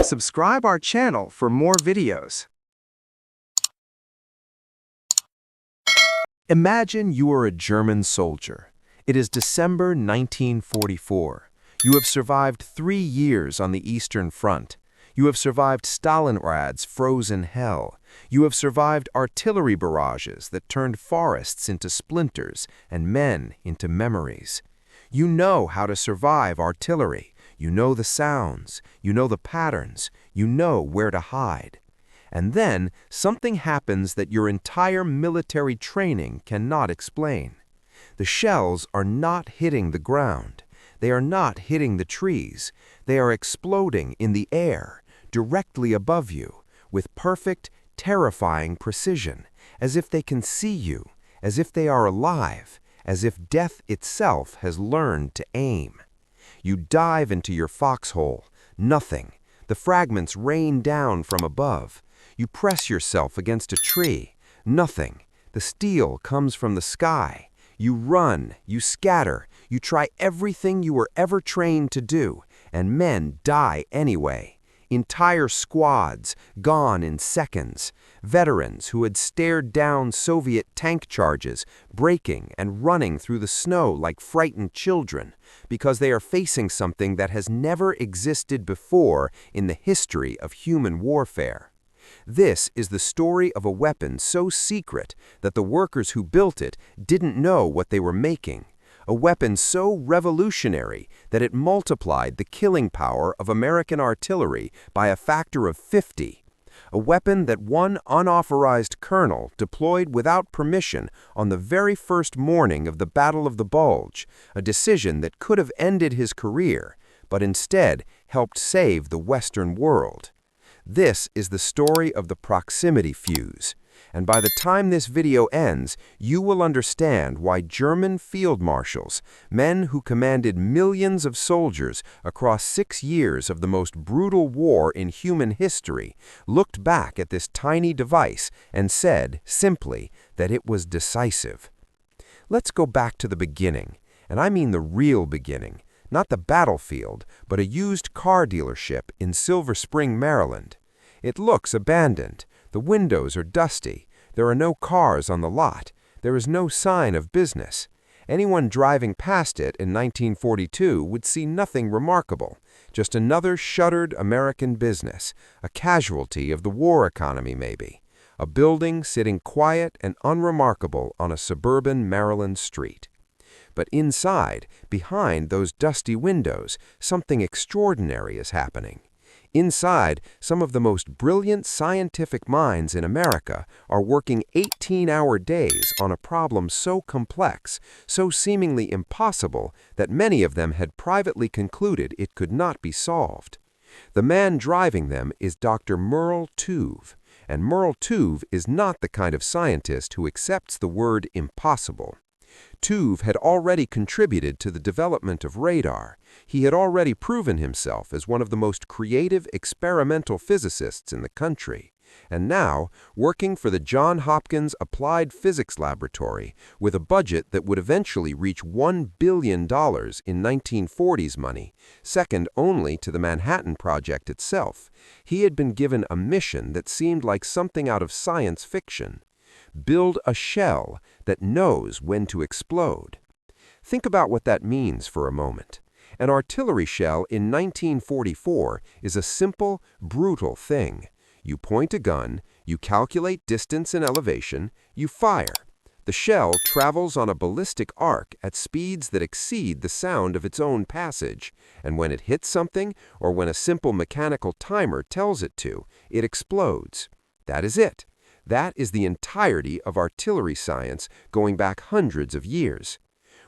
Subscribe our channel for more videos. Imagine you are a German soldier. It is December 1944. You have survived 3 years on the Eastern Front. You have survived Stalingrad's frozen hell. You have survived artillery barrages that turned forests into splinters and men into memories. You know how to survive artillery. You know the sounds. You know the patterns. You know where to hide. And then something happens that your entire military training cannot explain. The shells are not hitting the ground. They are not hitting the trees. They are exploding in the air, directly above you, with perfect, terrifying precision, as if they can see you, as if they are alive, as if death itself has learned to aim. You dive into your foxhole. Nothing. The fragments rain down from above. You press yourself against a tree. Nothing. The steel comes from the sky. You run, you scatter, you try everything you were ever trained to do, and men die anyway. Entire squads, gone in seconds. Veterans who had stared down Soviet tank charges, breaking and running through the snow like frightened children, because they are facing something that has never existed before in the history of human warfare. This is the story of a weapon so secret that the workers who built it didn't know what they were making. A weapon so revolutionary that it multiplied the killing power of American artillery by a factor of 50. A weapon that one unauthorized colonel deployed without permission on the very first morning of the Battle of the Bulge, a decision that could have ended his career, but instead helped save the Western world. This is the story of the proximity fuse, and by the time this video ends, you will understand why German field marshals, men who commanded millions of soldiers across 6 years of the most brutal war in human history, looked back at this tiny device and said, simply, that it was decisive. Let's go back to the beginning, and I mean the real beginning, not the battlefield, but a used car dealership in Silver Spring, Maryland. It looks abandoned. The windows are dusty. There are no cars on the lot. There is no sign of business. Anyone driving past it in 1942 would see nothing remarkable, just another shuttered American business, a casualty of the war economy maybe, a building sitting quiet and unremarkable on a suburban Maryland street. But inside, behind those dusty windows, something extraordinary is happening. Inside, some of the most brilliant scientific minds in America are working 18-hour days on a problem so complex, so seemingly impossible, that many of them had privately concluded it could not be solved. The man driving them is Dr. Merle Tuve, and Merle Tuve is not the kind of scientist who accepts the word impossible. Tuve had already contributed to the development of radar. He had already proven himself as one of the most creative experimental physicists in the country. And now, working for the Johns Hopkins Applied Physics Laboratory, with a budget that would eventually reach $1 billion in 1940s money, second only to the Manhattan Project itself, he had been given a mission that seemed like something out of science fiction. Build a shell that knows when to explode. Think about what that means for a moment. An artillery shell in 1944 is a simple, brutal thing. You point a gun, you calculate distance and elevation, you fire. The shell travels on a ballistic arc at speeds that exceed the sound of its own passage, and when it hits something, or when a simple mechanical timer tells it to, it explodes. That is it. That is the entirety of artillery science going back hundreds of years.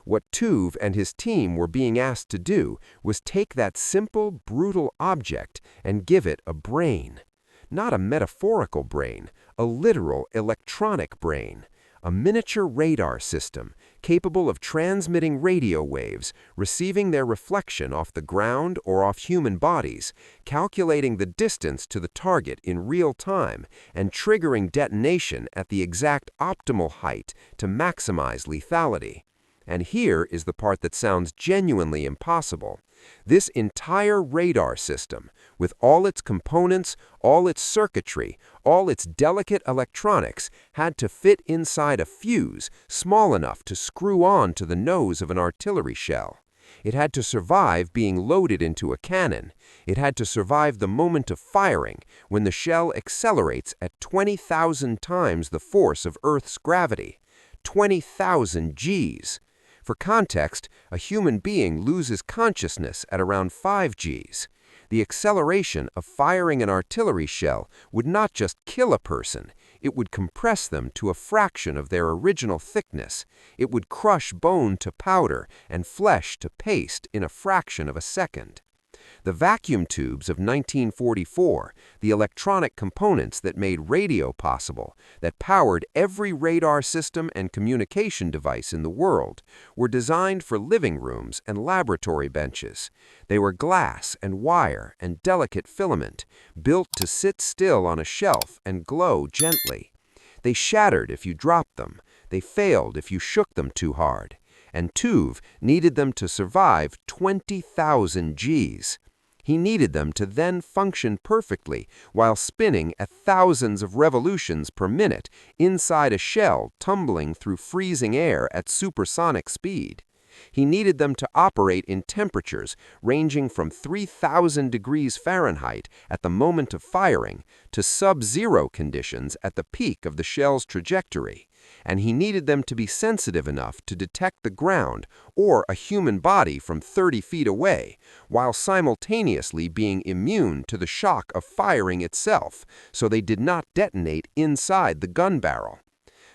What Tuve and his team were being asked to do was take that simple, brutal object and give it a brain. Not a metaphorical brain, a literal electronic brain. A miniature radar system capable of transmitting radio waves, receiving their reflection off the ground or off human bodies, calculating the distance to the target in real time, and triggering detonation at the exact optimal height to maximize lethality. And here is the part that sounds genuinely impossible. This entire radar system, with all its components, all its circuitry, all its delicate electronics, had to fit inside a fuse small enough to screw on to the nose of an artillery shell. It had to survive being loaded into a cannon. It had to survive the moment of firing, when the shell accelerates at 20,000 times the force of Earth's gravity. 20,000 Gs. For context, a human being loses consciousness at around 5 Gs. The acceleration of firing an artillery shell would not just kill a person, it would compress them to a fraction of their original thickness. It would crush bone to powder and flesh to paste in a fraction of a second. The vacuum tubes of 1944, the electronic components that made radio possible, that powered every radar system and communication device in the world, were designed for living rooms and laboratory benches. They were glass and wire and delicate filament, built to sit still on a shelf and glow gently. They shattered if you dropped them. They failed if you shook them too hard. And Tuve needed them to survive 20,000 Gs. He needed them to then function perfectly while spinning at thousands of revolutions per minute inside a shell tumbling through freezing air at supersonic speed. He needed them to operate in temperatures ranging from 3,000 degrees Fahrenheit at the moment of firing to sub-zero conditions at the peak of the shell's trajectory. And he needed them to be sensitive enough to detect the ground or a human body from 30 feet away, while simultaneously being immune to the shock of firing itself, so they did not detonate inside the gun barrel.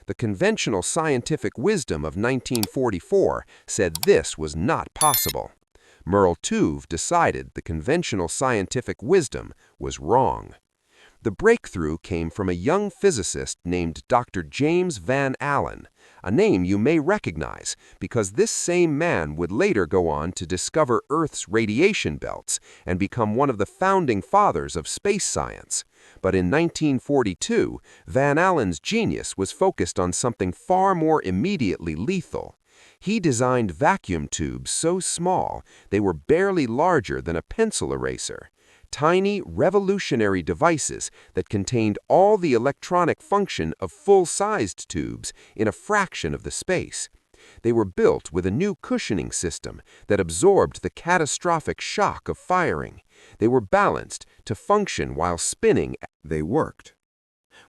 The conventional scientific wisdom of 1944 said this was not possible. Merle Tuve decided the conventional scientific wisdom was wrong. The breakthrough came from a young physicist named Dr. James Van Allen, a name you may recognize because this same man would later go on to discover Earth's radiation belts and become one of the founding fathers of space science. But in 1942, Van Allen's genius was focused on something far more immediately lethal. He designed vacuum tubes so small they were barely larger than a pencil eraser. Tiny, revolutionary devices that contained all the electronic function of full-sized tubes in a fraction of the space. They were built with a new cushioning system that absorbed the catastrophic shock of firing. They were balanced to function while spinning. They worked.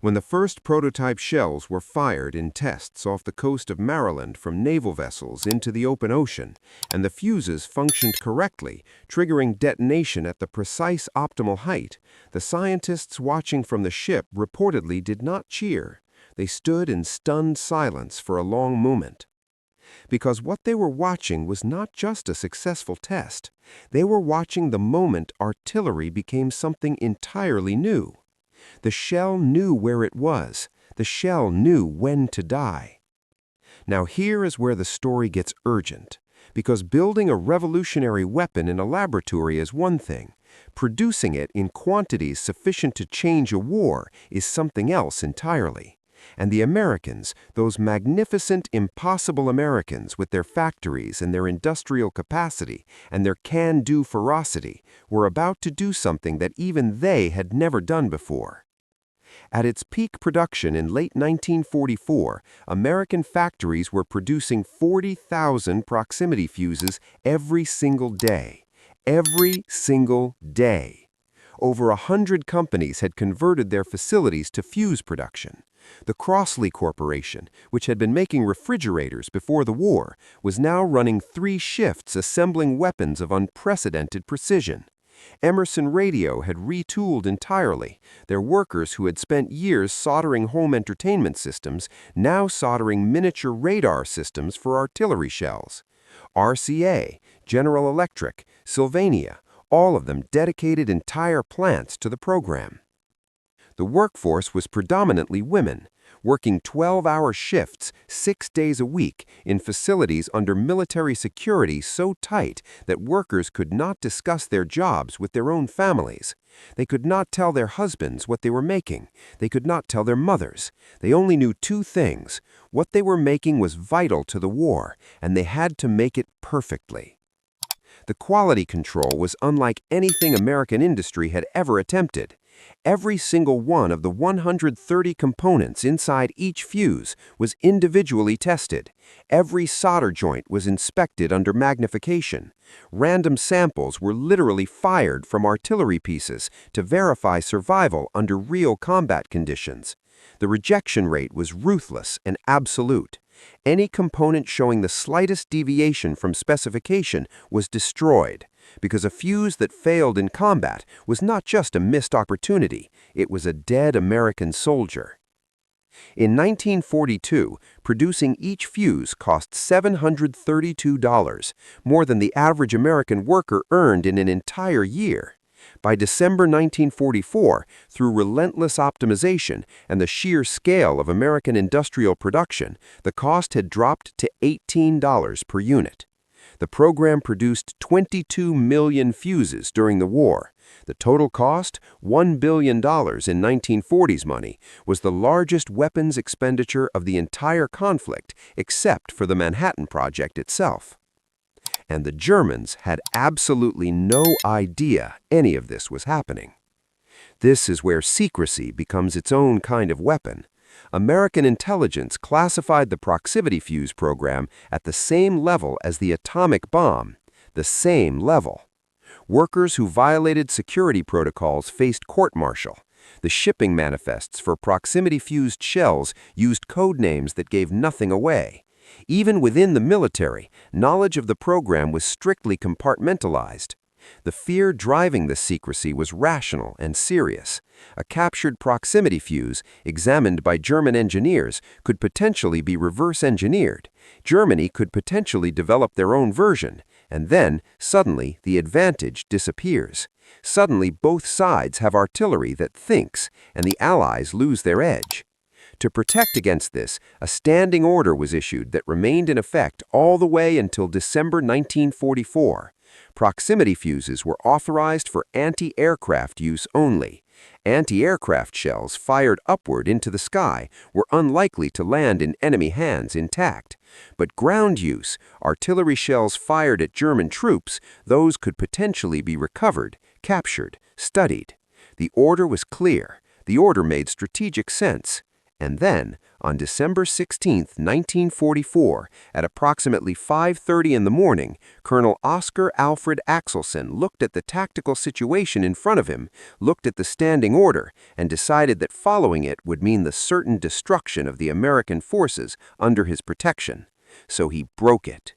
When the first prototype shells were fired in tests off the coast of Maryland from naval vessels into the open ocean, and the fuses functioned correctly, triggering detonation at the precise optimal height, the scientists watching from the ship reportedly did not cheer. They stood in stunned silence for a long moment. Because what they were watching was not just a successful test. They were watching the moment artillery became something entirely new. The shell knew where it was. The shell knew when to die. Now here is where the story gets urgent, because building a revolutionary weapon in a laboratory is one thing. Producing it in quantities sufficient to change a war is something else entirely. And the Americans, those magnificent, impossible Americans with their factories and their industrial capacity and their can-do ferocity, were about to do something that even they had never done before. At its peak production in late 1944, American factories were producing 40,000 proximity fuses every single day. Every single day. Over 100 companies had converted their facilities to fuse production. The Crossley Corporation, which had been making refrigerators before the war, was now running 3 shifts assembling weapons of unprecedented precision. Emerson Radio had retooled entirely, their workers who had spent years soldering home entertainment systems now soldering miniature radar systems for artillery shells. RCA, General Electric, Sylvania, all of them dedicated entire plants to the program. The workforce was predominantly women, working 12-hour shifts 6 days a week in facilities under military security so tight that workers could not discuss their jobs with their own families. They could not tell their husbands what they were making. They could not tell their mothers. They only knew 2 things. What they were making was vital to the war, and they had to make it perfectly. The quality control was unlike anything American industry had ever attempted. Every single one of the 130 components inside each fuse was individually tested. Every solder joint was inspected under magnification. Random samples were literally fired from artillery pieces to verify survival under real combat conditions. The rejection rate was ruthless and absolute. Any component showing the slightest deviation from specification was destroyed, because a fuse that failed in combat was not just a missed opportunity, it was a dead American soldier. In 1942, producing each fuse cost $732, more than the average American worker earned in an entire year. By December 1944, through relentless optimization and the sheer scale of American industrial production, the cost had dropped to $18 per unit. The program produced 22 million fuses during the war. The total cost, $1 billion in 1940s money, was the largest weapons expenditure of the entire conflict except for the Manhattan Project itself. And the Germans had absolutely no idea any of this was happening. This is where secrecy becomes its own kind of weapon. American intelligence classified the proximity fuse program at the same level as the atomic bomb, the same level. Workers who violated security protocols faced court-martial. The shipping manifests for proximity-fused shells used code names that gave nothing away. Even within the military, knowledge of the program was strictly compartmentalized. The fear driving this secrecy was rational and serious. A captured proximity fuse, examined by German engineers, could potentially be reverse-engineered. Germany could potentially develop their own version, and then, suddenly, the advantage disappears. Suddenly, both sides have artillery that thinks, and the Allies lose their edge. To protect against this, a standing order was issued that remained in effect all the way until December 1944. Proximity fuses were authorized for anti-aircraft use only. Anti-aircraft shells fired upward into the sky were unlikely to land in enemy hands intact. But ground use, artillery shells fired at German troops, those could potentially be recovered, captured, studied. The order was clear. The order made strategic sense. And then, on December 16, 1944, at approximately 5:30 in the morning, Colonel Oscar Alfred Axelson looked at the tactical situation in front of him, looked at the standing order, and decided that following it would mean the certain destruction of the American forces under his protection. So he broke it.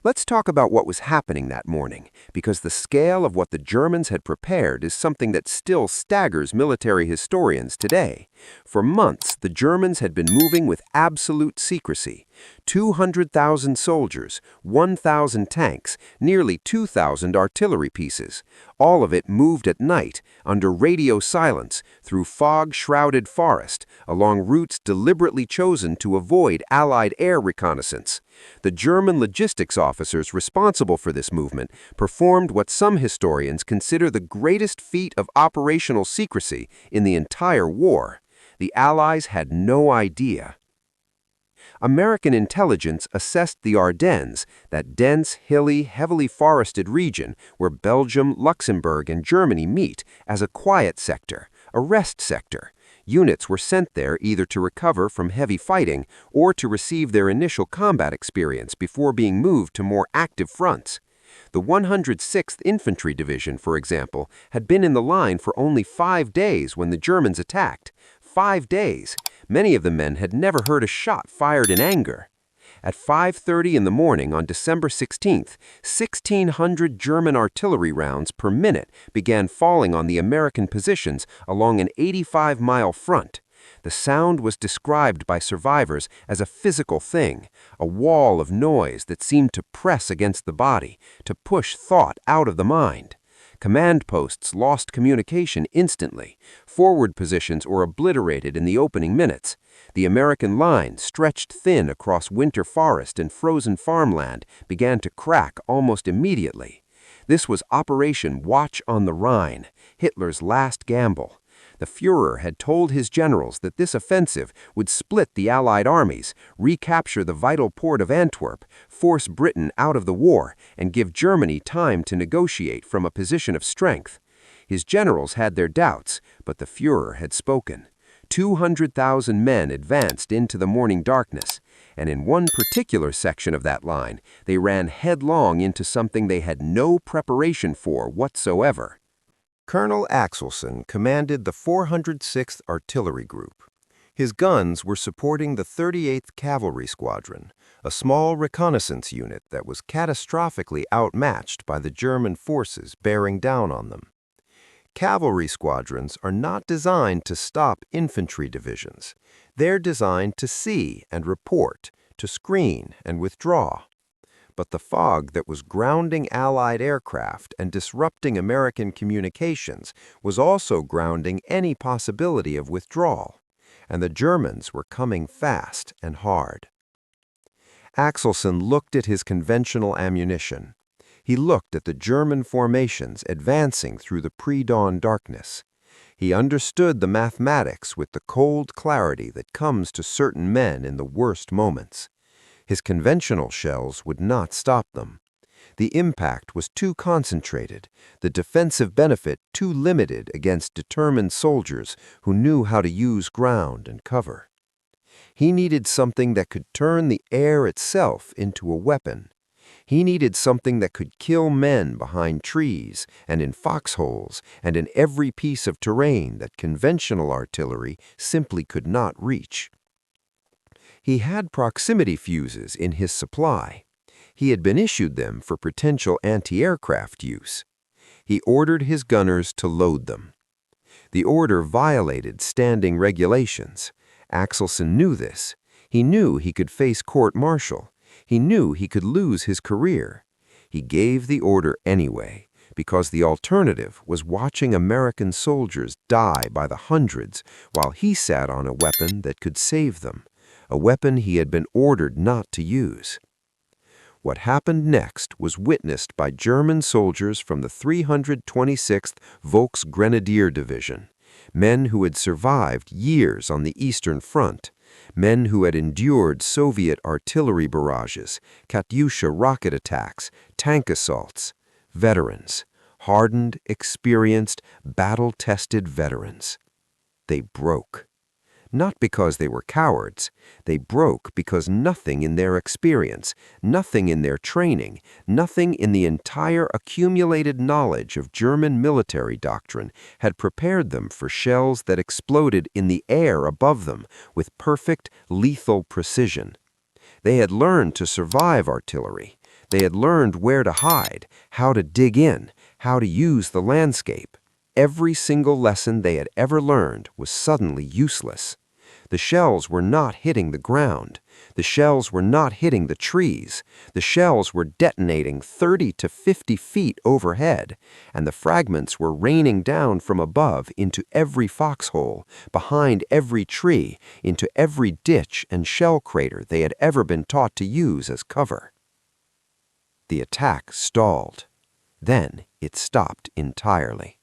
Let's talk about what was happening that morning, because the scale of what the Germans had prepared is something that still staggers military historians today. For months, the Germans had been moving with absolute secrecy. 200,000 soldiers, 1,000 tanks, nearly 2,000 artillery pieces. All of it moved at night, under radio silence, through fog-shrouded forest, along routes deliberately chosen to avoid Allied air reconnaissance. The German logistics officers responsible for this movement performed what some historians consider the greatest feat of operational secrecy in the entire war. The Allies had no idea. American intelligence assessed the Ardennes, that dense, hilly, heavily forested region where Belgium, Luxembourg, and Germany meet, as a quiet sector, a rest sector. Units were sent there either to recover from heavy fighting or to receive their initial combat experience before being moved to more active fronts. The 106th Infantry Division, for example, had been in the line for only 5 days when the Germans attacked. 5 days. Many of the men had never heard a shot fired in anger. At 5:30 in the morning on December 16th, 1,600 German artillery rounds per minute began falling on the American positions along an 85-mile front. The sound was described by survivors as a physical thing, a wall of noise that seemed to press against the body, to push thought out of the mind. Command posts lost communication instantly. Forward positions were obliterated in the opening minutes. The American line, stretched thin across winter forest and frozen farmland, began to crack almost immediately. This was Operation Watch on the Rhine, Hitler's last gamble. The Führer had told his generals that this offensive would split the Allied armies, recapture the vital port of Antwerp, force Britain out of the war, and give Germany time to negotiate from a position of strength. His generals had their doubts, but the Führer had spoken. 200,000 men advanced into the morning darkness, and in one particular section of that line, they ran headlong into something they had no preparation for whatsoever. Colonel Axelson commanded the 406th Artillery Group. His guns were supporting the 38th Cavalry Squadron, a small reconnaissance unit that was catastrophically outmatched by the German forces bearing down on them. Cavalry squadrons are not designed to stop infantry divisions. They're designed to see and report, to screen and withdraw. But the fog that was grounding Allied aircraft and disrupting American communications was also grounding any possibility of withdrawal, and the Germans were coming fast and hard. Axelson looked at his conventional ammunition. He looked at the German formations advancing through the pre-dawn darkness. He understood the mathematics with the cold clarity that comes to certain men in the worst moments. His conventional shells would not stop them. The impact was too concentrated, the defensive benefit too limited against determined soldiers who knew how to use ground and cover. He needed something that could turn the air itself into a weapon. He needed something that could kill men behind trees and in foxholes and in every piece of terrain that conventional artillery simply could not reach. He had proximity fuses in his supply. He had been issued them for potential anti-aircraft use. He ordered his gunners to load them. The order violated standing regulations. Axelson knew this. He knew he could face court-martial. He knew he could lose his career. He gave the order anyway, because the alternative was watching American soldiers die by the hundreds while he sat on a weapon that could save them, a weapon he had been ordered not to use. What happened next was witnessed by German soldiers from the 326th Volksgrenadier Division, men who had survived years on the Eastern Front, men who had endured Soviet artillery barrages, Katyusha rocket attacks, tank assaults, veterans, hardened, experienced, battle-tested veterans. They broke. Not because they were cowards. They broke because nothing in their experience, nothing in their training, nothing in the entire accumulated knowledge of German military doctrine had prepared them for shells that exploded in the air above them with perfect, lethal precision. They had learned to survive artillery. They had learned where to hide, how to dig in, how to use the landscape. Every single lesson they had ever learned was suddenly useless. The shells were not hitting the ground. The shells were not hitting the trees. The shells were detonating 30 to 50 feet overhead, and the fragments were raining down from above into every foxhole, behind every tree, into every ditch and shell crater they had ever been taught to use as cover. The attack stalled. Then it stopped entirely.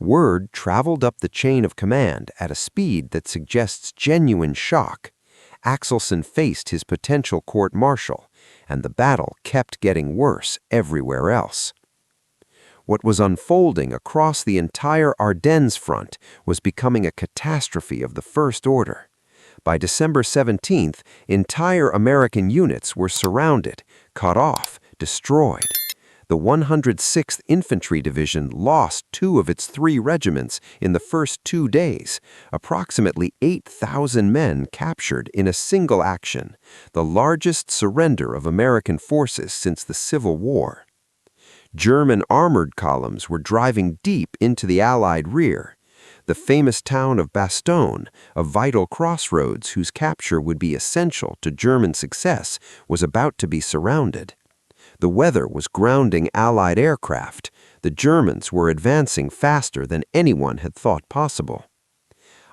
Word traveled up the chain of command at a speed that suggests genuine shock. Axelson faced his potential court-martial, and the battle kept getting worse everywhere else. What was unfolding across the entire Ardennes front was becoming a catastrophe of the first order. By December 17th, entire American units were surrounded, cut off, destroyed. The 106th Infantry Division lost 2 of its 3 regiments in the first 2 days, approximately 8,000 men captured in a single action, the largest surrender of American forces since the Civil War. German armored columns were driving deep into the Allied rear. The famous town of Bastogne, a vital crossroads whose capture would be essential to German success, was about to be surrounded. The weather was grounding Allied aircraft. The Germans were advancing faster than anyone had thought possible.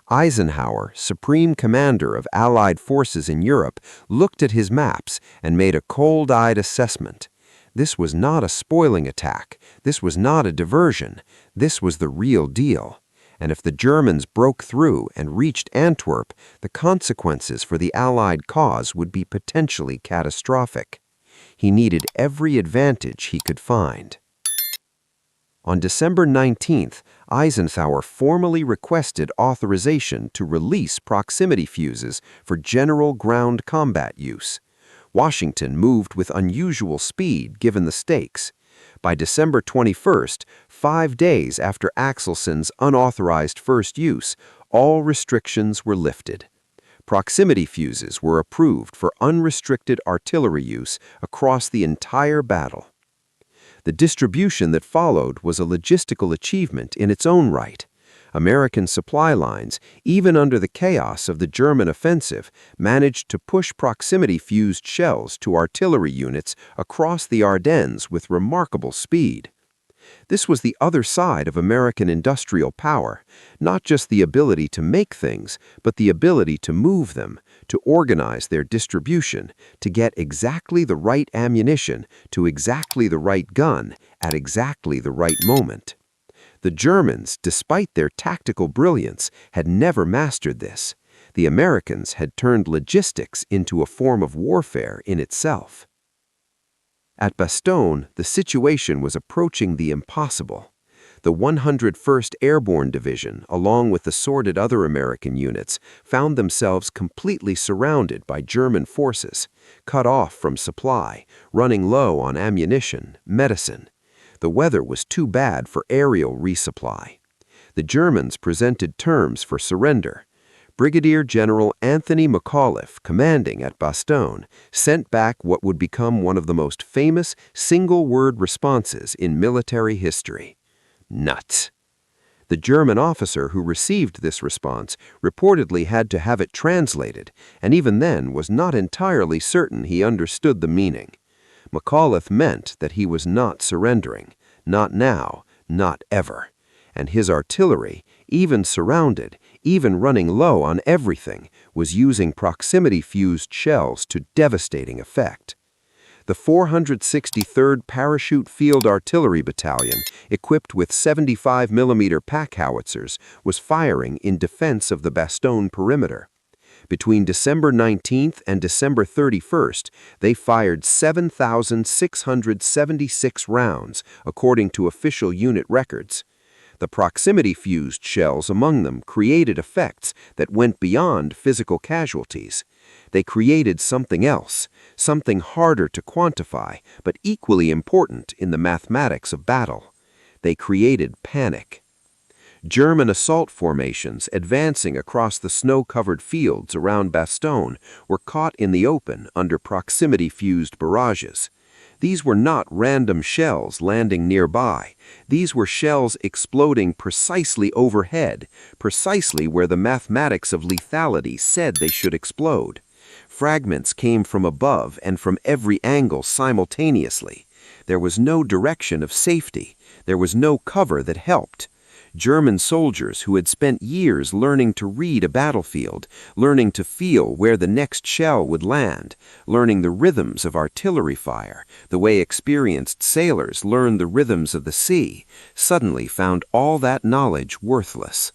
Eisenhower, supreme commander of Allied forces in Europe, looked at his maps and made a cold-eyed assessment. This was not a spoiling attack. This was not a diversion. This was the real deal. And if the Germans broke through and reached Antwerp, the consequences for the Allied cause would be potentially catastrophic. He needed every advantage he could find. On December 19th, Eisenhower formally requested authorization to release proximity fuses for general ground combat use. Washington moved with unusual speed given the stakes. By December 21st, 5 days after Axelson's unauthorized first use, all restrictions were lifted. Proximity fuses were approved for unrestricted artillery use across the entire battle. The distribution that followed was a logistical achievement in its own right. American supply lines, even under the chaos of the German offensive, managed to push proximity-fused shells to artillery units across the Ardennes with remarkable speed. This was the other side of American industrial power, not just the ability to make things, but the ability to move them, to organize their distribution, to get exactly the right ammunition to exactly the right gun at exactly the right moment. The Germans, despite their tactical brilliance, had never mastered this. The Americans had turned logistics into a form of warfare in itself. At Bastogne, the situation was approaching the impossible. The 101st Airborne Division, along with assorted other American units, found themselves completely surrounded by German forces, cut off from supply, running low on ammunition, medicine. The weather was too bad for aerial resupply. The Germans presented terms for surrender. Brigadier General Anthony McAuliffe, commanding at Bastogne, sent back what would become one of the most famous single-word responses in military history: nuts. The German officer who received this response reportedly had to have it translated, and even then was not entirely certain he understood the meaning. McAuliffe meant that he was not surrendering, not now, not ever. And his artillery, even surrounded, even running low on everything, was using proximity-fused shells to devastating effect. The 463rd Parachute Field Artillery Battalion, equipped with 75mm pack howitzers, was firing in defense of the Bastogne perimeter. Between December 19th and December 31st, they fired 7,676 rounds, according to official unit records. The proximity-fused shells among them created effects that went beyond physical casualties. They created something else, something harder to quantify, but equally important in the mathematics of battle. They created panic. German assault formations advancing across the snow-covered fields around Bastogne were caught in the open under proximity-fused barrages. These were not random shells landing nearby. These were shells exploding precisely overhead, precisely where the mathematics of lethality said they should explode. Fragments came from above and from every angle simultaneously. There was no direction of safety. There was no cover that helped. German soldiers who had spent years learning to read a battlefield, learning to feel where the next shell would land, learning the rhythms of artillery fire, the way experienced sailors learned the rhythms of the sea, suddenly found all that knowledge worthless.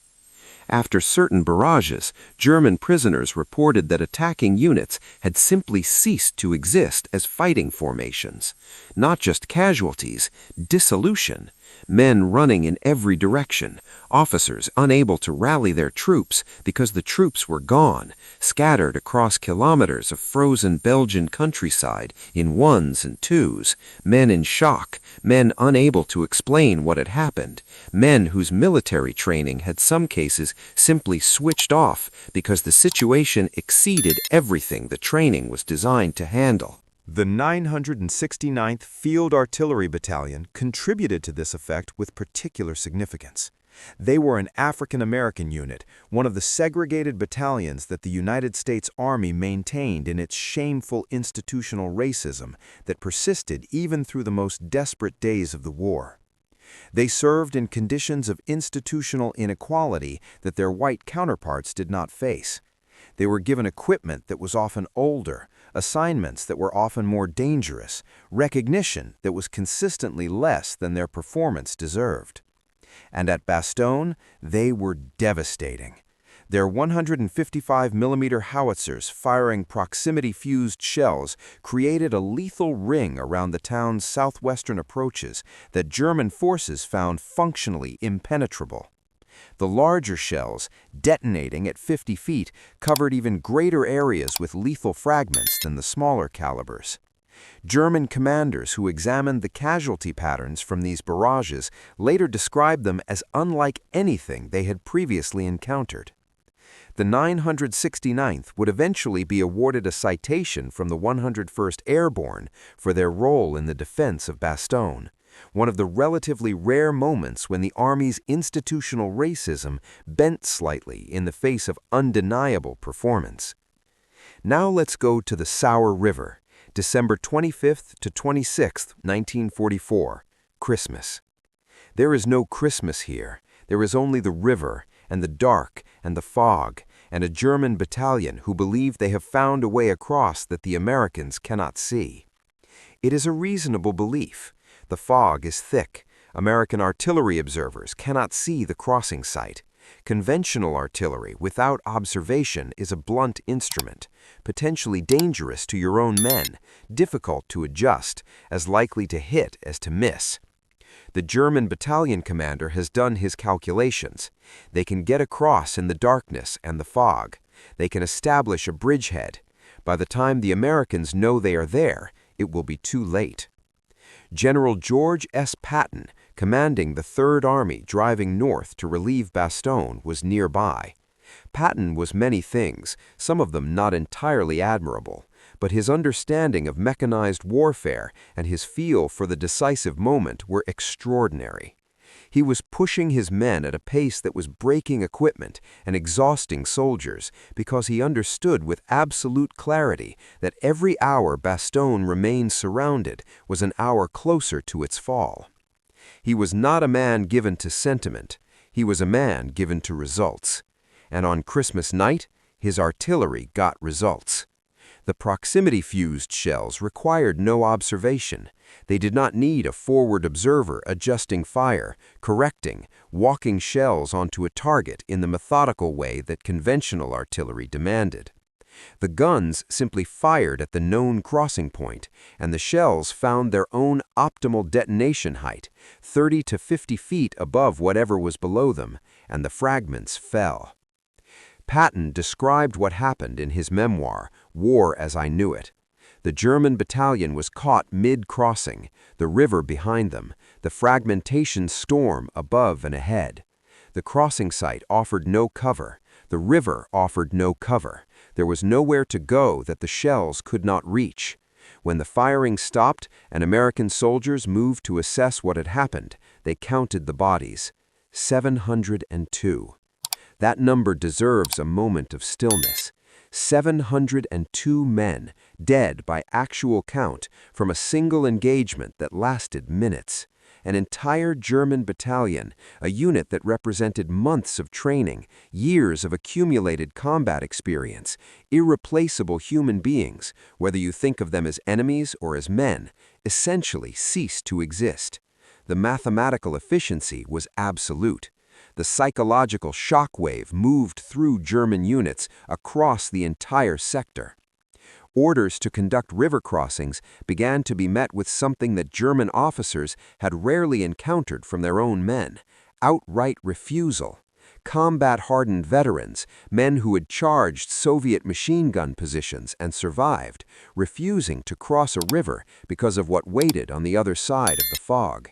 After certain barrages, German prisoners reported that attacking units had simply ceased to exist as fighting formations. Not just casualties, dissolution. Men running in every direction, officers unable to rally their troops because the troops were gone, scattered across kilometers of frozen Belgian countryside in ones and twos, men in shock, men unable to explain what had happened, men whose military training had some cases simply switched off because the situation exceeded everything the training was designed to handle. The 969th Field Artillery Battalion contributed to this effect with particular significance. They were an African-American unit, one of the segregated battalions that the United States Army maintained in its shameful institutional racism that persisted even through the most desperate days of the war. They served in conditions of institutional inequality that their white counterparts did not face. They were given equipment that was often older, assignments that were often more dangerous, recognition that was consistently less than their performance deserved. And at Bastogne, they were devastating. Their 155mm howitzers firing proximity-fused shells created a lethal ring around the town's southwestern approaches that German forces found functionally impenetrable. The larger shells, detonating at 50 feet, covered even greater areas with lethal fragments than the smaller calibers. German commanders who examined the casualty patterns from these barrages later described them as unlike anything they had previously encountered. The 969th would eventually be awarded a citation from the 101st Airborne for their role in the defense of Bastogne, one of the relatively rare moments when the Army's institutional racism bent slightly in the face of undeniable performance. Now let's go to the Sour River, December 25th to 26th, 1944, Christmas. There is no Christmas here. There is only the river, and the dark, and the fog, and a German battalion who believe they have found a way across that the Americans cannot see. It is a reasonable belief. The fog is thick. American artillery observers cannot see the crossing site. Conventional artillery without observation is a blunt instrument, potentially dangerous to your own men, difficult to adjust, as likely to hit as to miss. The German battalion commander has done his calculations. They can get across in the darkness and the fog. They can establish a bridgehead. By the time the Americans know they are there, it will be too late. General George S. Patton, commanding the Third Army driving north to relieve Bastogne, was nearby. Patton was many things, some of them not entirely admirable, but his understanding of mechanized warfare and his feel for the decisive moment were extraordinary. He was pushing his men at a pace that was breaking equipment and exhausting soldiers because he understood with absolute clarity that every hour Bastogne remained surrounded was an hour closer to its fall. He was not a man given to sentiment. He was a man given to results. And on Christmas night, his artillery got results. The proximity-fused shells required no observation. They did not need a forward observer adjusting fire, correcting, walking shells onto a target in the methodical way that conventional artillery demanded. The guns simply fired at the known crossing point, and the shells found their own optimal detonation height, 30 to 50 feet above whatever was below them, and the fragments fell. Patton described what happened in his memoir, War as I Knew It. The German battalion was caught mid-crossing, the river behind them, the fragmentation storm above and ahead. The crossing site offered no cover. The river offered no cover. There was nowhere to go that the shells could not reach. When the firing stopped and American soldiers moved to assess what had happened, they counted the bodies. 702. That number deserves a moment of stillness. 702 men, dead by actual count from a single engagement that lasted minutes. An entire German battalion, a unit that represented months of training, years of accumulated combat experience, irreplaceable human beings, whether you think of them as enemies or as men, essentially ceased to exist. The mathematical efficiency was absolute. The psychological shockwave moved through German units across the entire sector. Orders to conduct river crossings began to be met with something that German officers had rarely encountered from their own men: outright refusal. Combat-hardened veterans, men who had charged Soviet machine gun positions and survived, refusing to cross a river because of what waited on the other side of the fog.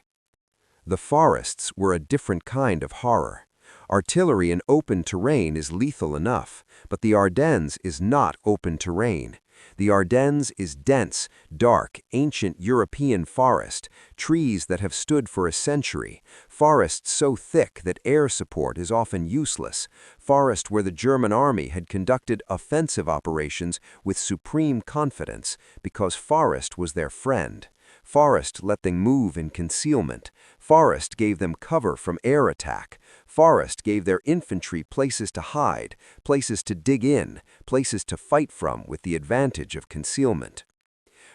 The forests were a different kind of horror. Artillery in open terrain is lethal enough, but the Ardennes is not open terrain. The Ardennes is dense, dark, ancient European forest, trees that have stood for a century, forest so thick that air support is often useless, forest where the German army had conducted offensive operations with supreme confidence because forest was their friend. Forest let them move in concealment. Forest gave them cover from air attack. Forest gave their infantry places to hide, places to dig in, places to fight from with the advantage of concealment.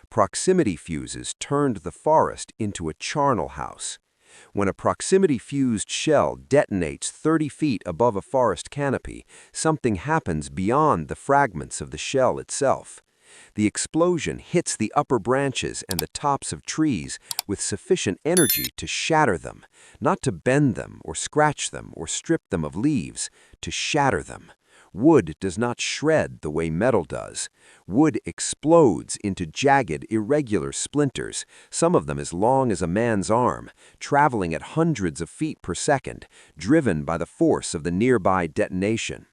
Proximity fuses turned the forest into a charnel house. When a proximity-fused shell detonates 30 feet above a forest canopy, something happens beyond the fragments of the shell itself. The explosion hits the upper branches and the tops of trees with sufficient energy to shatter them, not to bend them or scratch them or strip them of leaves, to shatter them. Wood does not shred the way metal does. Wood explodes into jagged, irregular splinters, some of them as long as a man's arm, traveling at hundreds of feet per second, driven by the force of the nearby detonation.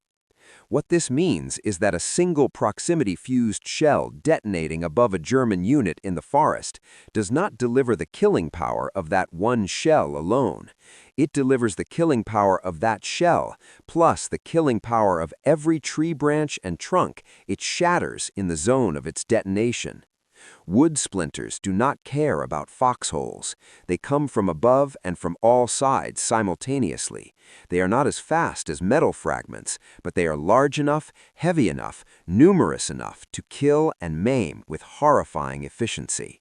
What this means is that a single proximity-fused shell detonating above a German unit in the forest does not deliver the killing power of that one shell alone. It delivers the killing power of that shell, plus the killing power of every tree branch and trunk it shatters in the zone of its detonation. Wood splinters do not care about foxholes. They come from above and from all sides simultaneously. They are not as fast as metal fragments, but they are large enough, heavy enough, numerous enough to kill and maim with horrifying efficiency.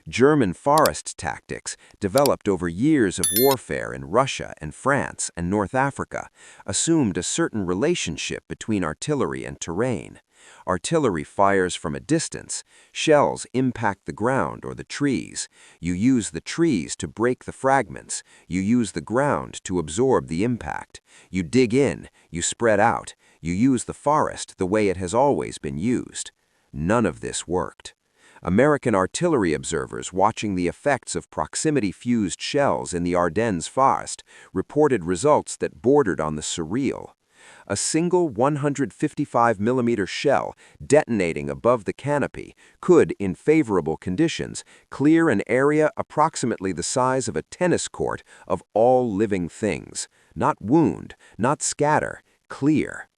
German forest tactics, developed over years of warfare in Russia and France and North Africa, assumed a certain relationship between artillery and terrain. Artillery fires from a distance. Shells impact the ground or the trees. You use the trees to break the fragments. You use the ground to absorb the impact. You dig in. You spread out. You use the forest the way it has always been used. None of this worked. American artillery observers watching the effects of proximity-fused shells in the Ardennes forest reported results that bordered on the surreal. A single 155mm shell detonating above the canopy could, in favorable conditions, clear an area approximately the size of a tennis court of all living things. Not wound, not scatter, clear.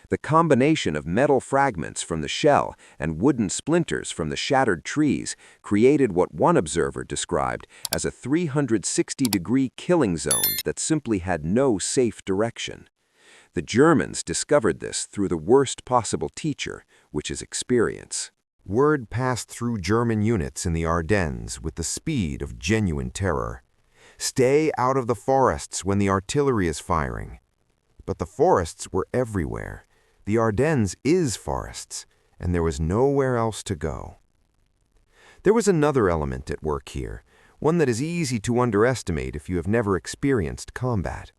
The combination of metal fragments from the shell and wooden splinters from the shattered trees created what one observer described as a 360-degree killing zone that simply had no safe direction. The Germans discovered this through the worst possible teacher, which is experience. Word passed through German units in the Ardennes with the speed of genuine terror. Stay out of the forests when the artillery is firing. But the forests were everywhere. The Ardennes is forests, and there was nowhere else to go. There was another element at work here, one that is easy to underestimate if you have never experienced combat.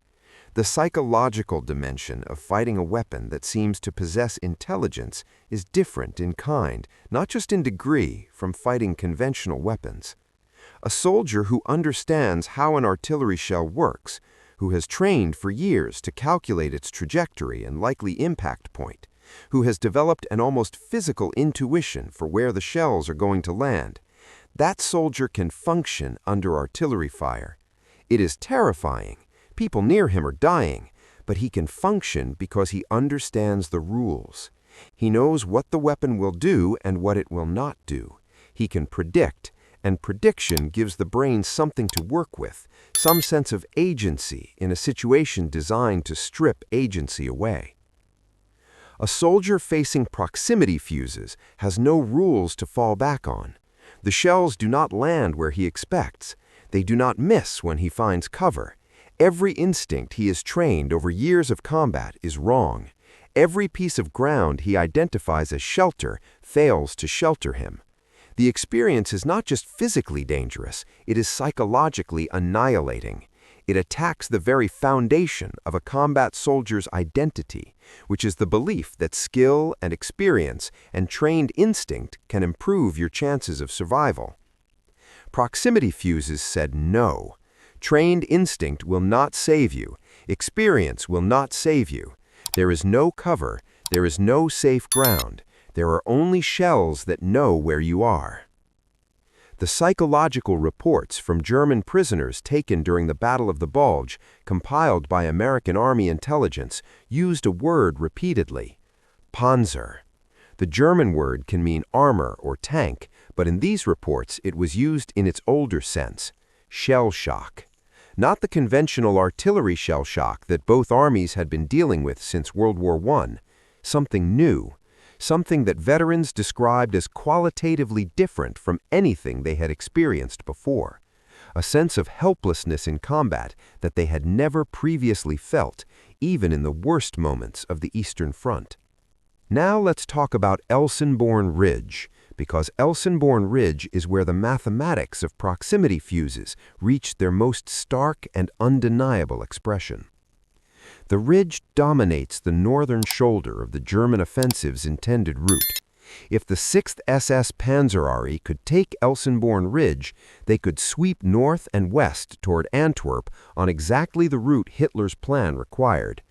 The psychological dimension of fighting a weapon that seems to possess intelligence is different in kind, not just in degree, from fighting conventional weapons. A soldier who understands how an artillery shell works, who has trained for years to calculate its trajectory and likely impact point, who has developed an almost physical intuition for where the shells are going to land, that soldier can function under artillery fire. It is terrifying. People near him are dying, but he can function because he understands the rules. He knows what the weapon will do and what it will not do. He can predict, and prediction gives the brain something to work with, some sense of agency in a situation designed to strip agency away. A soldier facing proximity fuses has no rules to fall back on. The shells do not land where he expects. They do not miss when he finds cover. Every instinct he has trained over years of combat is wrong. Every piece of ground he identifies as shelter fails to shelter him. The experience is not just physically dangerous, it is psychologically annihilating. It attacks the very foundation of a combat soldier's identity, which is the belief that skill and experience and trained instinct can improve your chances of survival. Proximity fuses said no. Trained instinct will not save you. Experience will not save you. There is no cover. There is no safe ground. There are only shells that know where you are. The psychological reports from German prisoners taken during the Battle of the Bulge, compiled by American Army intelligence, used a word repeatedly: Panzer. The German word can mean armor or tank, but in these reports it was used in its older sense: shell shock. Not the conventional artillery shell shock that both armies had been dealing with since World War I. Something new. Something that veterans described as qualitatively different from anything they had experienced before. a sense of helplessness in combat that they had never previously felt, even in the worst moments of the Eastern Front. Now let's talk about Elsinborn Ridge, because Elsinborn Ridge is where the mathematics of proximity fuses reached their most stark and undeniable expression. The ridge dominates the northern shoulder of the German offensive's intended route. If the 6th SS Panzerarmee could take Elsinborn Ridge, they could sweep north and west toward Antwerp on exactly the route Hitler's plan required.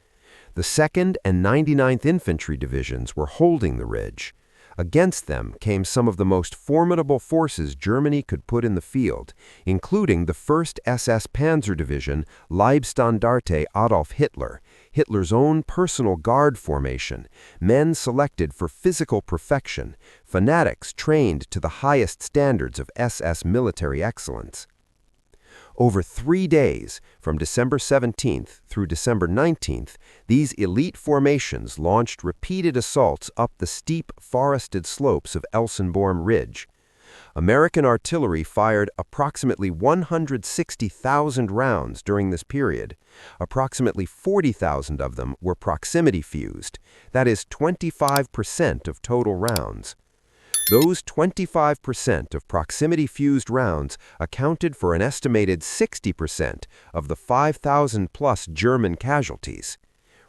The 2nd and 99th Infantry Divisions were holding the ridge. Against them came some of the most formidable forces Germany could put in the field, including the 1st SS Panzer Division Leibstandarte Adolf Hitler, Hitler's own personal guard formation, men selected for physical perfection, fanatics trained to the highest standards of SS military excellence. Over 3 days, from December 17th through December 19th, these elite formations launched repeated assaults up the steep, forested slopes of Elsinborn Ridge. American artillery fired approximately 160,000 rounds during this period. Approximately 40,000 of them were proximity fused, that is 25% of total rounds. Those 25% of proximity-fused rounds accounted for an estimated 60% of the 5,000-plus German casualties.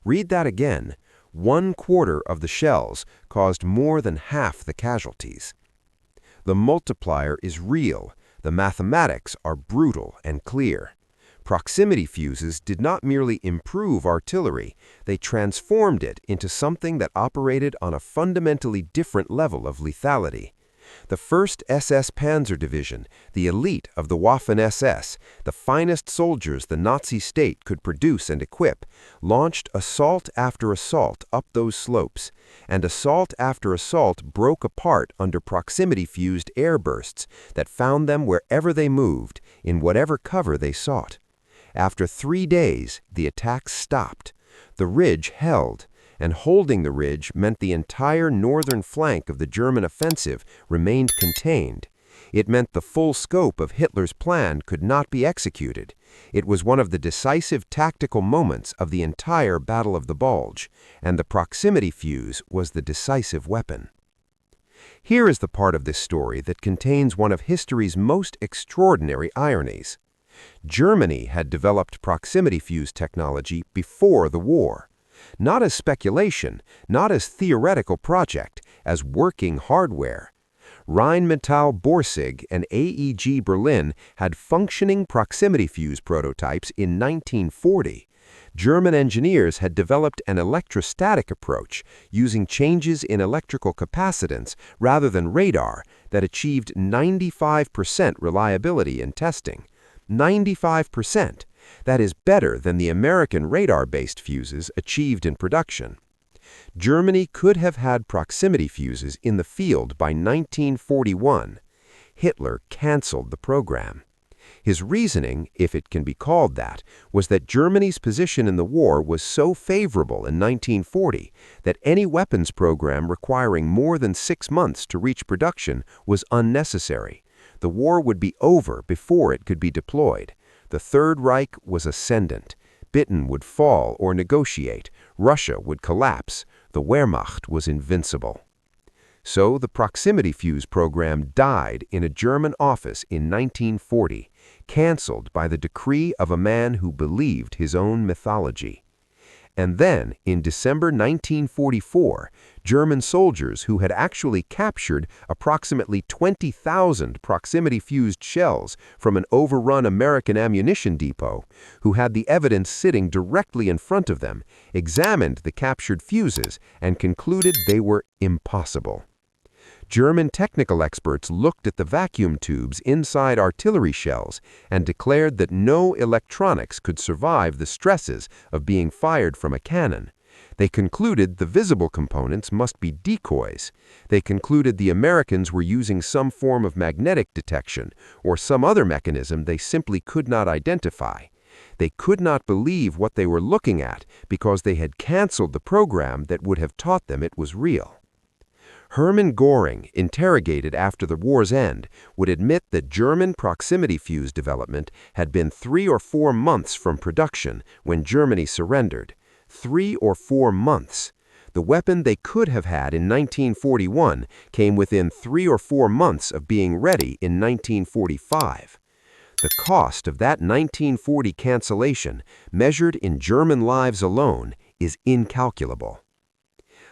Read that again. 1/4 of the shells caused more than half the casualties. The multiplier is real. The mathematics are brutal and clear. Proximity fuses did not merely improve artillery, they transformed it into something that operated on a fundamentally different level of lethality. The 1st SS Panzer Division, the elite of the Waffen-SS, the finest soldiers the Nazi state could produce and equip, launched assault after assault up those slopes, and assault after assault broke apart under proximity-fused airbursts that found them wherever they moved, in whatever cover they sought. After 3 days, the attacks stopped. The ridge held, and holding the ridge meant the entire northern flank of the German offensive remained contained. It meant the full scope of Hitler's plan could not be executed. It was one of the decisive tactical moments of the entire Battle of the Bulge, and the proximity fuse was the decisive weapon. Here is the part of this story that contains one of history's most extraordinary ironies. Germany had developed proximity fuse technology before the war. Not as speculation, not as theoretical project, as working hardware. Rheinmetall Borsig and AEG Berlin had functioning proximity fuse prototypes in 1940. German engineers had developed an electrostatic approach using changes in electrical capacitance rather than radar that achieved 95% reliability in testing. 95%. That is better than the American radar-based fuses achieved in production. Germany could have had proximity fuses in the field by 1941. Hitler canceled the program. His reasoning, if it can be called that, was that Germany's position in the war was so favorable in 1940 that any weapons program requiring more than 6 months to reach production was unnecessary. The war would be over before it could be deployed. The Third Reich was ascendant. Britain would fall or negotiate. Russia would collapse. The Wehrmacht was invincible. So the proximity fuse program died in a German office in 1940, canceled by the decree of a man who believed his own mythology. And then, in December 1944, German soldiers who had actually captured approximately 20,000 proximity-fused shells from an overrun American ammunition depot, who had the evidence sitting directly in front of them, examined the captured fuses and concluded they were impossible. German technical experts looked at the vacuum tubes inside artillery shells and declared that no electronics could survive the stresses of being fired from a cannon. They concluded the visible components must be decoys. They concluded the Americans were using some form of magnetic detection or some other mechanism they simply could not identify. They could not believe what they were looking at because they had canceled the program that would have taught them it was real. Hermann Göring, interrogated after the war's end, would admit that German proximity fuse development had been 3 or 4 months from production when Germany surrendered. 3 or 4 months. The weapon they could have had in 1941 came within 3 or 4 months of being ready in 1945. The cost of that 1940 cancellation, measured in German lives alone, is incalculable.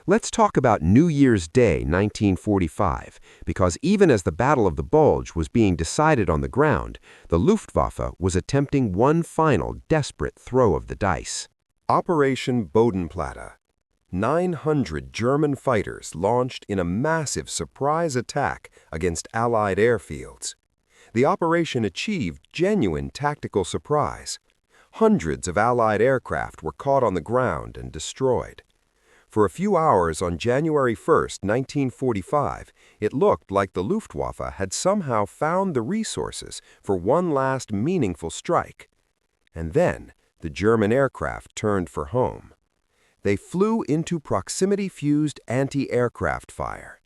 Let's talk about New Year's Day 1945, because even as the Battle of the Bulge was being decided on the ground, the Luftwaffe was attempting one final desperate throw of the dice. Operation Bodenplatte. 900 German fighters launched in a massive surprise attack against Allied airfields. The operation achieved genuine tactical surprise. Hundreds of Allied aircraft were caught on the ground and destroyed. For a few hours on January 1, 1945, it looked like the Luftwaffe had somehow found the resources for one last meaningful strike. And then, the German aircraft turned for home. They flew into proximity-fused anti-aircraft fire.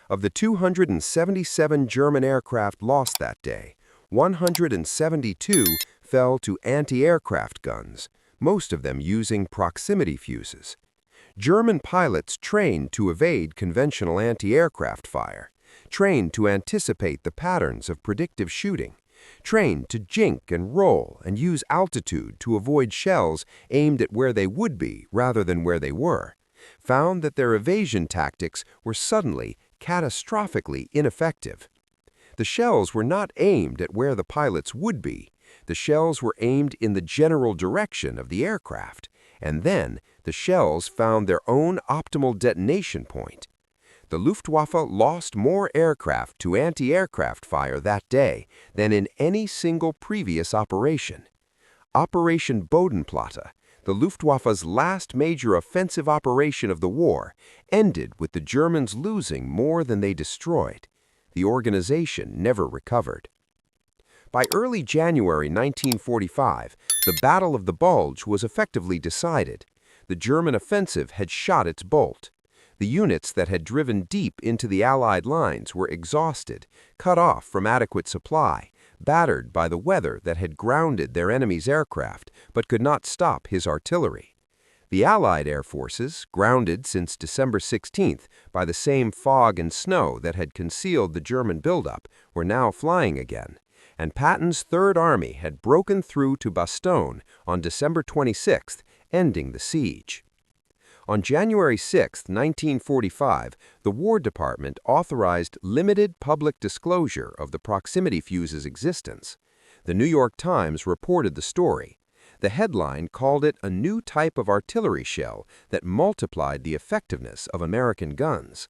Of the 277 German aircraft lost that day, 172 fell to anti-aircraft guns, most of them using proximity fuses. German pilots trained to evade conventional anti-aircraft fire, trained to anticipate the patterns of predictive shooting, trained to jink and roll and use altitude to avoid shells aimed at where they would be rather than where they were, found that their evasion tactics were suddenly, catastrophically ineffective. The shells were not aimed at where the pilots would be. The shells were aimed in the general direction of the aircraft, and then the shells found their own optimal detonation point. The Luftwaffe lost more aircraft to anti-aircraft fire that day than in any single previous operation. Operation Bodenplatte, the Luftwaffe's last major offensive operation of the war, ended with the Germans losing more than they destroyed. The organization never recovered. By early January 1945, the Battle of the Bulge was effectively decided. The German offensive had shot its bolt. The units that had driven deep into the Allied lines were exhausted, cut off from adequate supply, battered by the weather that had grounded their enemy's aircraft but could not stop his artillery. The Allied air forces, grounded since December 16th by the same fog and snow that had concealed the German buildup, were now flying again, and Patton's Third Army had broken through to Bastogne on December 26th, ending the siege. On January 6, 1945, the War Department authorized limited public disclosure of the proximity fuse's existence. The New York Times reported the story. The headline called it a new type of artillery shell that multiplied the effectiveness of American guns.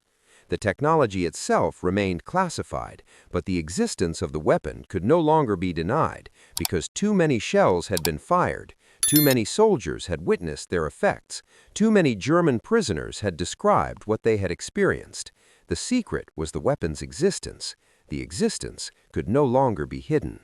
The technology itself remained classified, but the existence of the weapon could no longer be denied because too many shells had been fired. Too many soldiers had witnessed their effects. Too many German prisoners had described what they had experienced. The secret was the weapon's existence. The existence could no longer be hidden.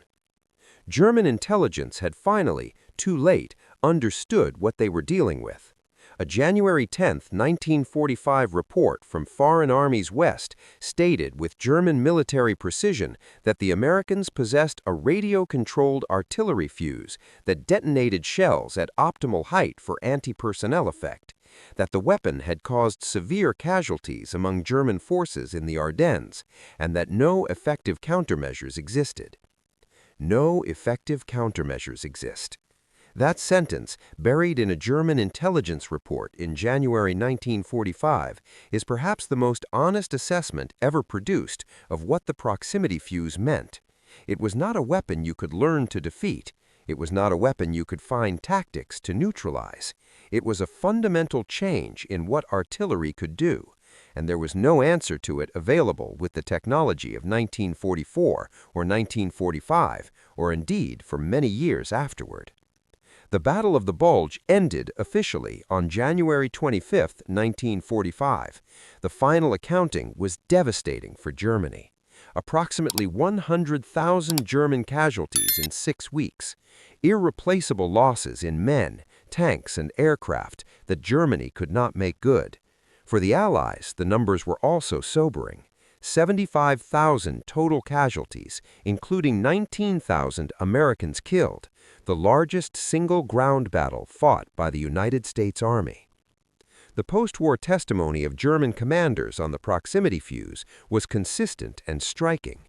German intelligence had finally, too late, understood what they were dealing with. A January 10, 1945 report from Foreign Armies West stated with German military precision that the Americans possessed a radio-controlled artillery fuse that detonated shells at optimal height for anti-personnel effect, that the weapon had caused severe casualties among German forces in the Ardennes, and that no effective countermeasures existed. No effective countermeasures exist. That sentence, buried in a German intelligence report in January 1945, is perhaps the most honest assessment ever produced of what the proximity fuse meant. It was not a weapon you could learn to defeat. It was not a weapon you could find tactics to neutralize. It was a fundamental change in what artillery could do, and there was no answer to it available with the technology of 1944 or 1945, or indeed for many years afterward. The Battle of the Bulge ended officially on January 25, 1945. The final accounting was devastating for Germany. Approximately 100,000 German casualties in 6 weeks. Irreplaceable losses in men, tanks, and aircraft that Germany could not make good. For the Allies, the numbers were also sobering. 75,000 total casualties, including 19,000 Americans killed, the largest single ground battle fought by the United States Army. The post-war testimony of German commanders on the proximity fuse was consistent and striking.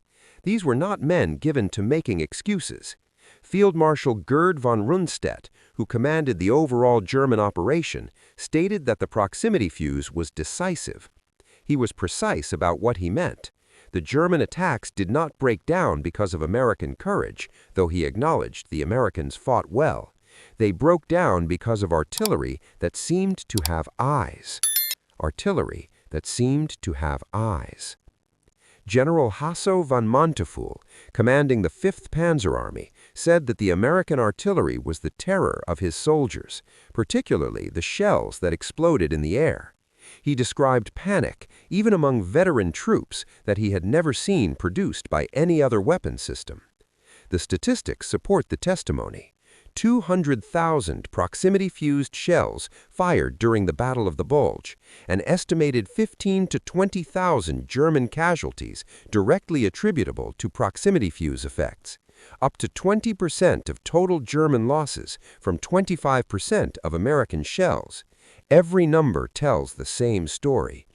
These were not men given to making excuses. Field Marshal Gerd von Rundstedt, who commanded the overall German operation, stated that the proximity fuse was decisive. He was precise about what he meant. The German attacks did not break down because of American courage, though he acknowledged the Americans fought well. They broke down because of artillery that seemed to have eyes. Artillery that seemed to have eyes. General Hasso von Manteuffel, commanding the 5th Panzer Army, said that the American artillery was the terror of his soldiers, particularly the shells that exploded in the air. He described panic, even among veteran troops, that he had never seen produced by any other weapon system. The statistics support the testimony. 200,000 proximity-fused shells fired during the Battle of the Bulge, an estimated 15,000 to 20,000 German casualties directly attributable to proximity fuse effects, up to 20% of total German losses from 25% of American shells. Every number tells the same story.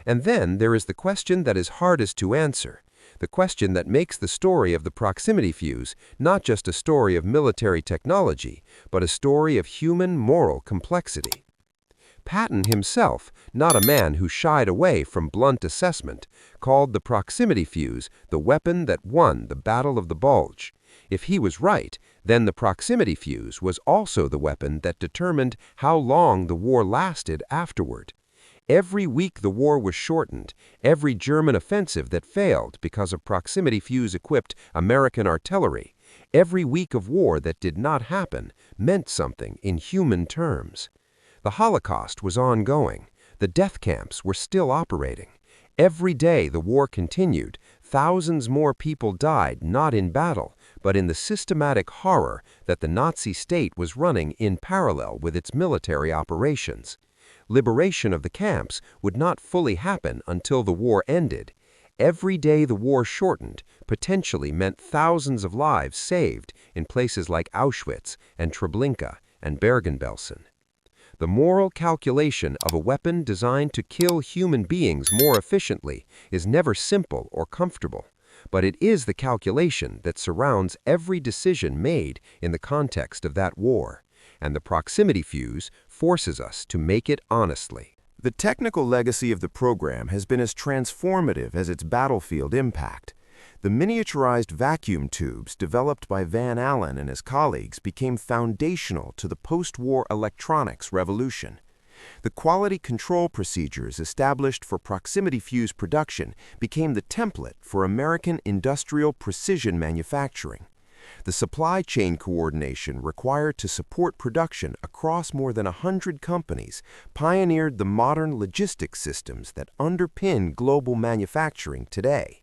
And then there is the question that is hardest to answer, the question that makes the story of the proximity fuse not just a story of military technology, but a story of human moral complexity. Patton himself, not a man who shied away from blunt assessment, called the proximity fuse the weapon that won the Battle of the Bulge. If he was right, then the proximity fuse was also the weapon that determined how long the war lasted afterward. Every week the war was shortened, every German offensive that failed because of proximity fuse-equipped American artillery, every week of war that did not happen meant something in human terms. The Holocaust was ongoing. The death camps were still operating. Every day the war continued. Thousands more people died not in battle, but in the systematic horror that the Nazi state was running in parallel with its military operations. Liberation of the camps would not fully happen until the war ended. Every day the war shortened potentially meant thousands of lives saved in places like Auschwitz and Treblinka and Bergen-Belsen. The moral calculation of a weapon designed to kill human beings more efficiently is never simple or comfortable, but it is the calculation that surrounds every decision made in the context of that war, and the proximity fuse forces us to make it honestly. The technical legacy of the program has been as transformative as its battlefield impact. The miniaturized vacuum tubes developed by Van Allen and his colleagues became foundational to the post-war electronics revolution. The quality control procedures established for proximity fuse production became the template for American industrial precision manufacturing. The supply chain coordination required to support production across more than 100 companies pioneered the modern logistics systems that underpin global manufacturing today.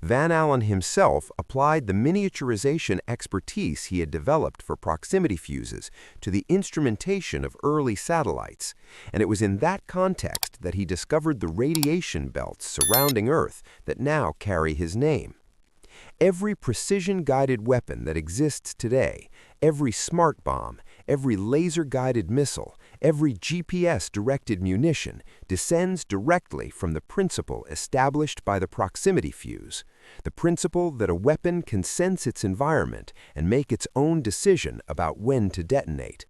Van Allen himself applied the miniaturization expertise he had developed for proximity fuses to the instrumentation of early satellites, and it was in that context that he discovered the radiation belts surrounding Earth that now carry his name. Every precision-guided weapon that exists today, every smart bomb, every laser-guided missile, every GPS-directed munition descends directly from the principle established by the proximity fuse, the principle that a weapon can sense its environment and make its own decision about when to detonate.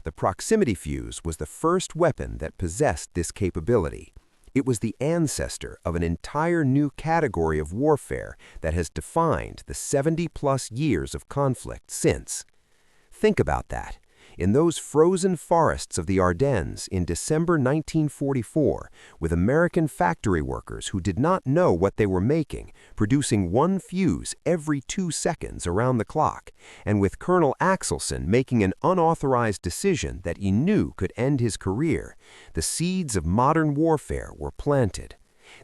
The proximity fuse was the first weapon that possessed this capability. It was the ancestor of an entire new category of warfare that has defined the 70-plus years of conflict since. Think about that. In those frozen forests of the Ardennes in December 1944, with American factory workers who did not know what they were making, producing one fuse every 2 seconds around the clock, and with Colonel Axelson making an unauthorized decision that he knew could end his career, the seeds of modern warfare were planted.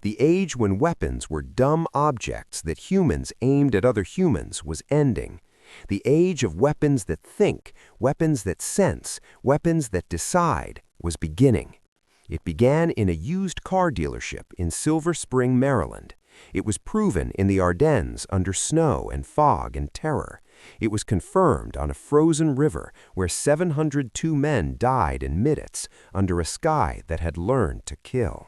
The age when weapons were dumb objects that humans aimed at other humans was ending. The age of weapons that think, weapons that sense, weapons that decide was beginning. It began in a used car dealership in Silver Spring, Maryland. It was proven in the Ardennes under snow and fog and terror. It was confirmed on a frozen river where 702 men died in minutes under a sky that had learned to kill.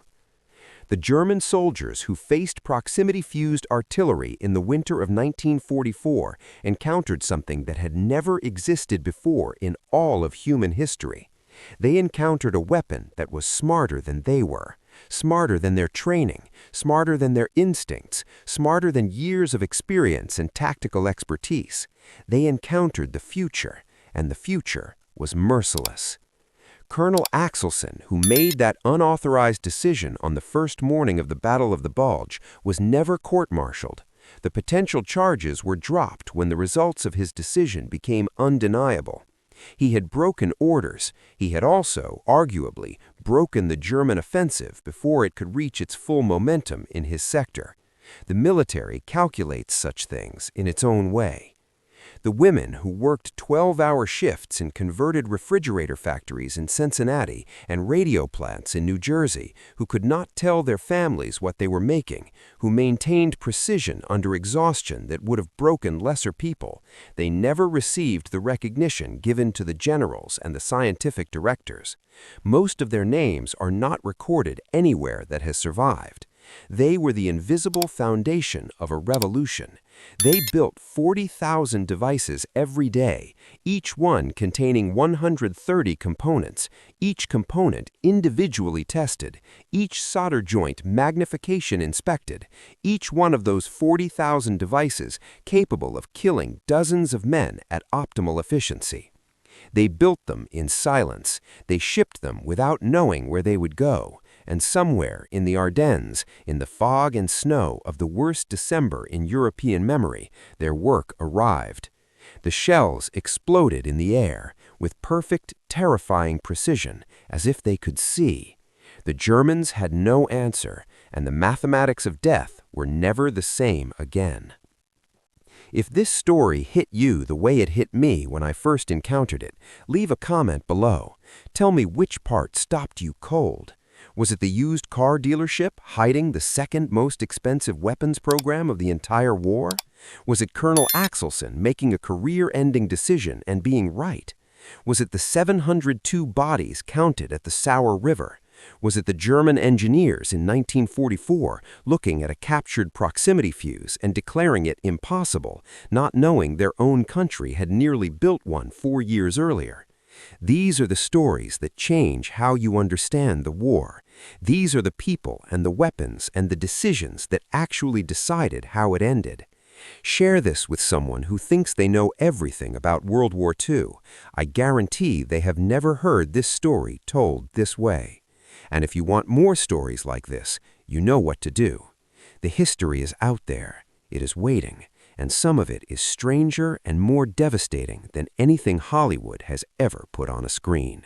The German soldiers who faced proximity-fused artillery in the winter of 1944 encountered something that had never existed before in all of human history. They encountered a weapon that was smarter than they were, smarter than their training, smarter than their instincts, smarter than years of experience and tactical expertise. They encountered the future, and the future was merciless. Colonel Axelson, who made that unauthorized decision on the first morning of the Battle of the Bulge, was never court-martialed. The potential charges were dropped when the results of his decision became undeniable. He had broken orders. He had also, arguably, broken the German offensive before it could reach its full momentum in his sector. The military calculates such things in its own way. The women who worked 12-hour shifts in converted refrigerator factories in Cincinnati and radio plants in New Jersey, who could not tell their families what they were making, who maintained precision under exhaustion that would have broken lesser people, they never received the recognition given to the generals and the scientific directors. Most of their names are not recorded anywhere that has survived. They were the invisible foundation of a revolution. They built 40,000 devices every day, each one containing 130 components, each component individually tested, each solder joint magnification inspected, each one of those 40,000 devices capable of killing dozens of men at optimal efficiency. They built them in silence. They shipped them without knowing where they would go. And somewhere in the Ardennes, in the fog and snow of the worst December in European memory, their work arrived. The shells exploded in the air with perfect, terrifying precision, as if they could see. The Germans had no answer, and the mathematics of death were never the same again. If this story hit you the way it hit me when I first encountered it, leave a comment below. Tell me which part stopped you cold. Was it the used car dealership hiding the second most expensive weapons program of the entire war? Was it Colonel Axelson making a career-ending decision and being right? Was it the 702 bodies counted at the Sour River? Was it the German engineers in 1944 looking at a captured proximity fuse and declaring it impossible, not knowing their own country had nearly built one 4 years earlier? These are the stories that change how you understand the war. These are the people and the weapons and the decisions that actually decided how it ended. Share this with someone who thinks they know everything about World War II. I guarantee they have never heard this story told this way. And if you want more stories like this, you know what to do. The history is out there. It is waiting. And some of it is stranger and more devastating than anything Hollywood has ever put on a screen.